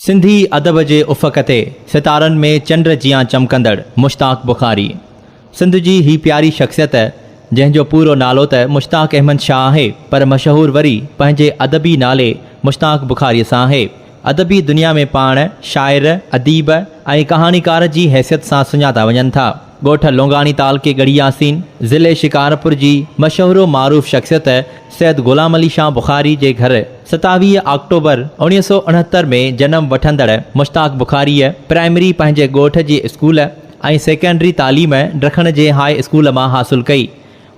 सिंधी अदब जे उफ़क़ ते सितारनि में चंड जियां चमकंदड़ मुश्ताक बुखारी। सिंध जी ही प्यारी शख़्सियत जंहिंजो पूरो नालो त मुश्ताक अहमद शाह आहे, पर मशहूर वरी पंहिंजे अदबी नाले मुश्ताक बुखारीअ सां आहे। अदबी दुनिया में पाण शाइर, अदीब ऐं कहाणीकार जी हैसियत सां सुञाता वञनि था। ॻोठ लोंगाणी ताल के गढ़ी यासीन ज़िले शिकारपुर जी मशहूर मारूफ़ शख़्सियत सैयद ग़ुलाम अली शाह बुखारी जे घर 27 अक्टूबर 1969 में जन्म वठंदड़ मुश्ताक बुखारीअ प्राइमरी पंहिंजे ॻोठ जे स्कूल ऐं सेकेंडरी तालीम ॾखण जे हाई स्कूल मां हासिलु कई।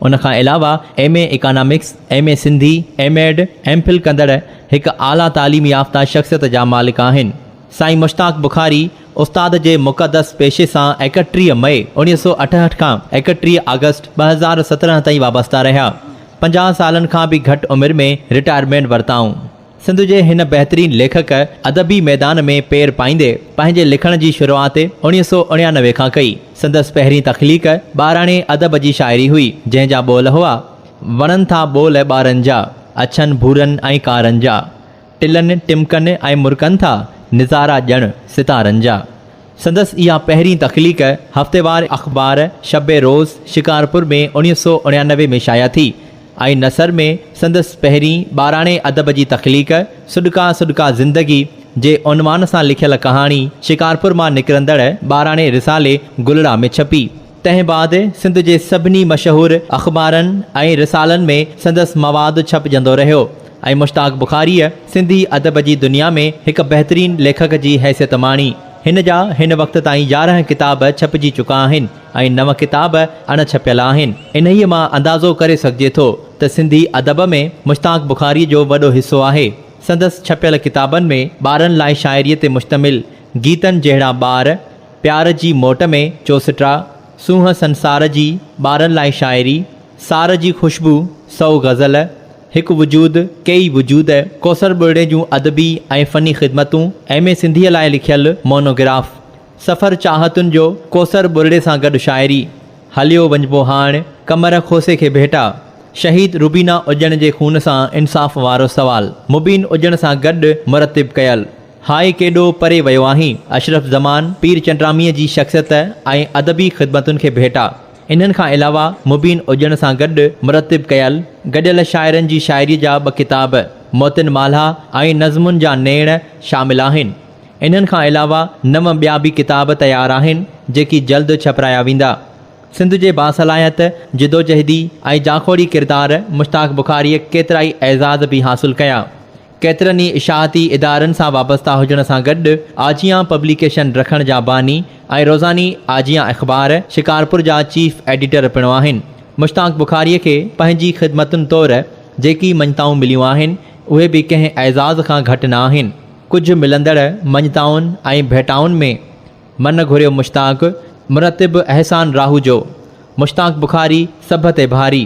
उनखां अलावा MA economics, MA Sindhi, MAd, MPhil कंदड़ हिकु आला तालीम याफ़्ता शख़्सियत जा मालिक आहिनि। साईं मुश्ताक बुखारी उस्ताद जे मुक़दस पेशे सां 31 मई 1968 खां 31 अगस्त 2017 ताईं वाबस्ता रहिया। 50 सालनि खां बि घटि उमिरि में रिटायरमेंट वरिताऊं। सिंध जे हिन बहितरीन लेखक अदबी मैदान में पेर पाईंदे पंहिंजे लिखण जी शुरूआति 1999 खां कई। संदसि पहिरीं तख़लीक़ ॿाराणे अदब जी शाइरी हुई, जंहिंजा ॿोल हुआ वणनि था ॿोल ॿारनि जा, अछनि भूरनि ऐं कारनि जा, टिलनि टिमकनि ऐं मुर्कनि था निज़ारा ॼण सितारनि जा। संदसि इहा पहिरीं तख़लीक़ हफ़्तेवार अख़बार शब रोज़ शिकारपुर में 1999 में शाया थी ऐं नसर में संदसि पहिरीं ॿाराणे अदब जी तख़लीक़ सुॾका सुॾका ज़िंदगी जे उनवान सां लिखियल कहाणी शिकारपुर मां निकिरंदड़ ॿाराणे रिसाले गुलड़ा में छपी। तंहिं बाद सिंध जे सभिनी मशहूर अख़बारनि ऐं रिसालनि में संदसि मवादु छपजंदो रहियो ऐं मुश्ताक बुखारीअ सिंधी अदब जी दुनिया में हिकु बहितरीन लेखक जी हैसियत माणी। हिन जा हिन वक़्त ताईं 11 किताब छपजी चुका आहिनि ऐं 9 किताब अणछपियल आहिनि। इन्हीअ मां अंदाज़ो करे सघिजे थो त सिंधी अदब में मुश्ताक बुखारी जो वॾो हिसो आहे। संदसि छपियल किताबनि में ॿारनि लाइ शाइरीअ ते मुश्तमिल गीतनि जहिड़ा ॿार, प्यार जी मोट में चोसटा, सूंहं संसार जी, ॿारनि लाइ शाइरी, सार जी ख़ुशबू, 100 ग़ज़ल, हिकु वजूद, कई वजूद, कौसर बुर्ड़े जूं अदबी ऐं फ़नी ख़िदमतूं, MA सिंधीअ लाइ लिखियल मोनोग्राफ, सफ़र चाहतुनि जो कौसर बुर्ड़े सां गॾु शाइरी, हलियो वञिबो हाण, कमर खोसे खे भेटा, शहीद रुबीना उजण जे खून सां इंसाफ़ वारो सवाल, मुबीन उजण सां गॾु मुरतिब कयल, हाय केॾो परे वियो आहीं, अशरफ ज़मान पीर चंडरामीअ जी शख़्सियत ऐं अदबी ख़िदमतुनि खे भेटा। इन्हनि खां अलावा मुबीन उजण सां गॾु मुरतिब कयल गॾियल शाइरनि जी शाइरी जा 2 किताब मोतिन माल्हा ऐं नज़मुनि जा नेण शामिल आहिनि। इन्हनि खां अलावा 9 ॿिया बि किताब तयारु आहिनि जेकी जल्द छपराया वेंदा। सिंध जे बासलाहियत जिदोजहदी ऐं जाखोड़ी किरदार मुश्ताक बुखारीअ केतिरा ई एज़ाज़ बि हासिलु कया। केतिरनि ई इशाअती इदारनि सां वाबस्ता हुजण सां गॾु आजिया पब्लिकेशन रखण जा बानी ऐं रोज़ानी आजिया अख़बार शिकारपुर जा चीफ एडिटर पिणु आहिनि। मुश्ताक बुखारीअ खे पंहिंजी ख़िदमतुनि तौरु जेकी मञताऊं मिलियूं आहिनि उहे बि कंहिं एज़ाज़ खां घटि न आहिनि। कुझु मिलंदड़ मञताउनि ऐं भेटाउनि में मन घुरियो मुश्ताक, मुरतिब अहसान राहू जो, मुश्ताक बुखारी सभ ते भारी,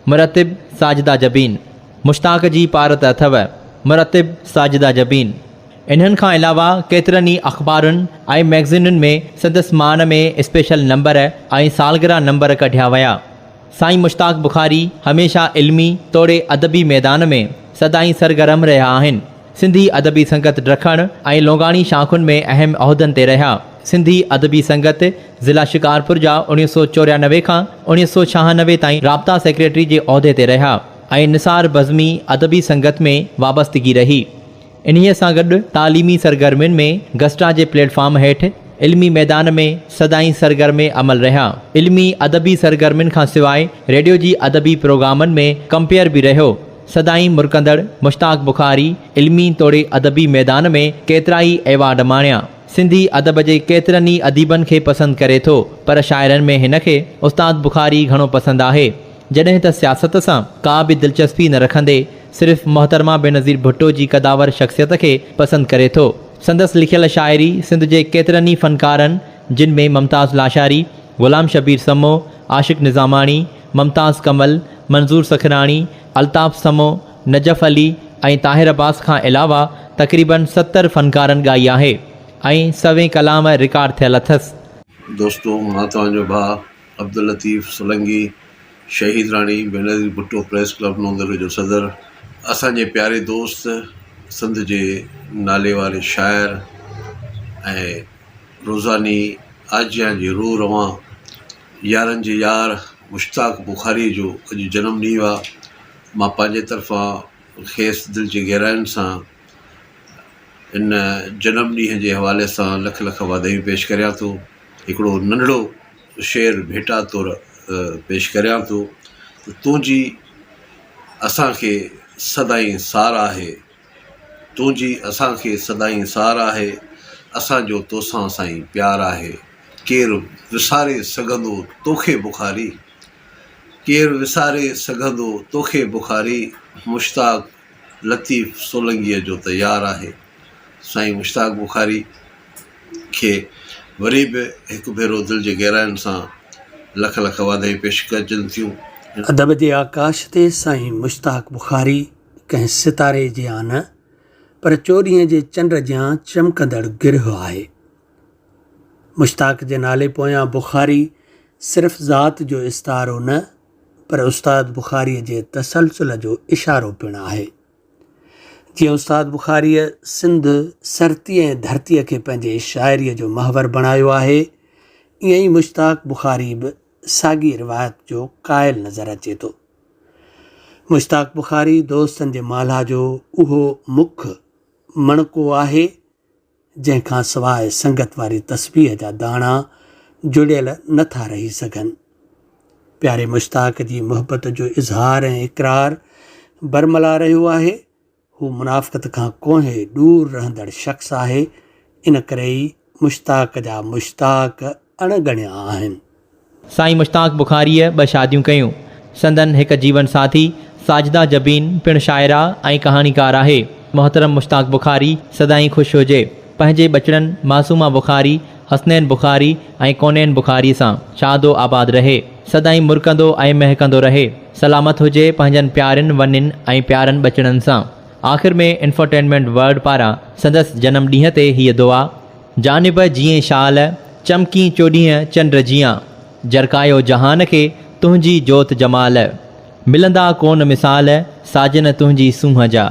मुरतिब साजिदा जबीन, मुश्ताक जी पारत अथव, मुरतिब साजिदा जबीन। इन्हनि खां अलावा केतिरनि ई अख़बारुनि ऐं मैगज़ीनुनि में संदसि मान में स्पेशल नंबर ऐं सालगिरह नंबर कढिया विया। साईं मुश्ताक बुखारी हमेशा इल्मी तोड़े अदबी मैदान में सदाईं सरगर्म रहिया आहिनि। सिंधी अदबी संगत ॾखण ऐं लोंगाणी शाख़ुनि में अहम उहिदनि ते रहिया। सिंधी अदबी संगत ज़िला शिकारपुर जा 1994 खां 1996 ताईं राब्ता सेक्रेटरी जे उहिदे ते रहिया ऐं निसार बज़मी अदबी संगत में वाबस्तगी रही। इन्हीअ सां गॾु तालीमी सरगर्मियुनि में गस्टा जे प्लेटफॉर्म हेठि इल्मी मैदान में सदाईं सरगर्म अमल रहिया। इल्मी अदबी सरगर्मियुनि खां सवाइ रेडियो जी अदबी प्रोग्रामनि में कंपेयर बि रहियो। सदाईं मुरकंदड़ मुश्ताक बुखारी इल्मी तोड़े अदबी मैदान में केतिरा ई एवार्ड माणिया। सिंधी अदब जे केतिरनि ई अदीबनि खे पसंदि करे थो, पर शाइरनि में हिन खे उस्ताद बुखारी घणो पसंदि आहे। जॾहिं त सियासत सां का बि दिलचस्पी न रखंदे सिर्फ़ मोहतरमा बेनज़ीर भुट्टो जी कदावर शख़्सियत खे पसंदि करे थो। संदसि लिखियल शाइरी सिंध जे केतिरनि ई फ़नकारनि जिन में मुमताज़ लाशारी, ग़ुलाम शबीर समो, आशिक़ निज़ामाणी, मुमताज़ कमल, मंज़ूर सखराणी, अल्ताफ़ समो, नजफ़ अली ऐं ताहिर अब्बास खां अलावा तक़रीबन 70 फ़नकारनि ॻाई आहे ऐं 100 कलाम रिकॉर्ड थियल अथसि। दोस्तों, मां तव्हांजो भाउ अब्दुल लतीफ़ सोलंगी, शहीद राणी बेनज़ीर भुट्टो प्रेस क्लब नोंदर जो सदर। असांजे प्यारे दोस्त सिंध जे नाले वारे शाइर ऐं रोज़ानी आजियां जी रूह रवां यारनि जे यार मुश्ताक बुखारी जो अॼु जनमु ॾींहुं आहे। मां पंहिंजे तरफ़ां खेसि दिलि जी गहराइयुनि सां इन जनमु ॾींहं जे हवाले सां लख लख वाधायूं पेश करियां थो। हिकिड़ो नंढिड़ो शेर भेटा तौरु पेश करियां थो त तुंहिंजी असांखे सदाईं सार आहे, तुंहिंजी असांखे सदाईं सार आहे, असांजो तोसां साईं प्यार आहे। केरु विसारे सघंदो तोखे बुखारी, केरु विसारे सघंदो तोखे बुखारी, मुश्ताक लतीफ़ सोलंगीअ जो त यार आहे। साईं मुश्ताक बुखारी खे वरी बि हिकु भेरो दिलि जे गहराइयुनि सां लख लख वाधायूं पेश कजनि थियूं। अदब जे आकाश ते साईं मुश्ताक बुखारी कंहिं सितारे जी आन पर चोॾीअ जे चंड जियां चमकंदड़ गिरह आहे। मुश्ताक जे नाले पोयां बुखारी सिर्फ़ु ज़ात जो इस्तारो न पर उस्ताद बुखारीअ जे तसलसल जो इशारो पिणु आहे। जीअं उस्ताद बुखारीअ सिंध सरती ऐं धरतीअ खे पंहिंजे शाइरीअ जो महवर बणायो आहे, ईअं ई मुश्ताक बुखारी बि साॻी रिवायत जो क़ाइल नज़र अचे थो। मुश्ताक बुखारी दोस्तनि जे माला जो उहो मुख मणको आहे जंहिंखां सवाइ संगत वारी तस्बीह जा दाणा जुड़ियल नथा रही सघनि। प्यारे मुश्ताक जी मुहबत जो इज़हार ऐं इक़रार बरमला रहियो आहे। हू मुनाफ़िक़त खां कोहे दूर रहंदड़ शख़्स आहे, इन करे ई मुश्ताक जा मुश्ताक अणगणिया आहिनि। साईं मुश्ताक बुखारीअ 2 शादियूं कयूं। संदन हिकु जीवन साथी साजिदा जबीन पिणु शाइरा ऐं कहाणीकार आहे। मोहतरम मुश्ताक बुखारी सदाईं ख़ुशि हुजे। पंहिंजे बचड़नि मासूमा बुखारी, हसनैन बुखारी ऐं कोनैन बुखारी सां शादो आबाद रहे, सदाईं मुरकंदो ऐं महकंदो रहे, सलामत हुजे पंहिंजनि प्यारनि वनिन ऐं प्यारनि बचड़नि सां। आख़िर में इंफोटेनमेंट वर्ल्ड पारां संदसि जनमु ॾींहं ते हीअ दुआ, जानिब जीअं शाल चमकी चोॾीह चंड जियां, जरकायो जहान खे तुंहिंजी जोत जमाल, मिलंदा कोन मिसाल साजन तुंहिंजी सूंहं जा।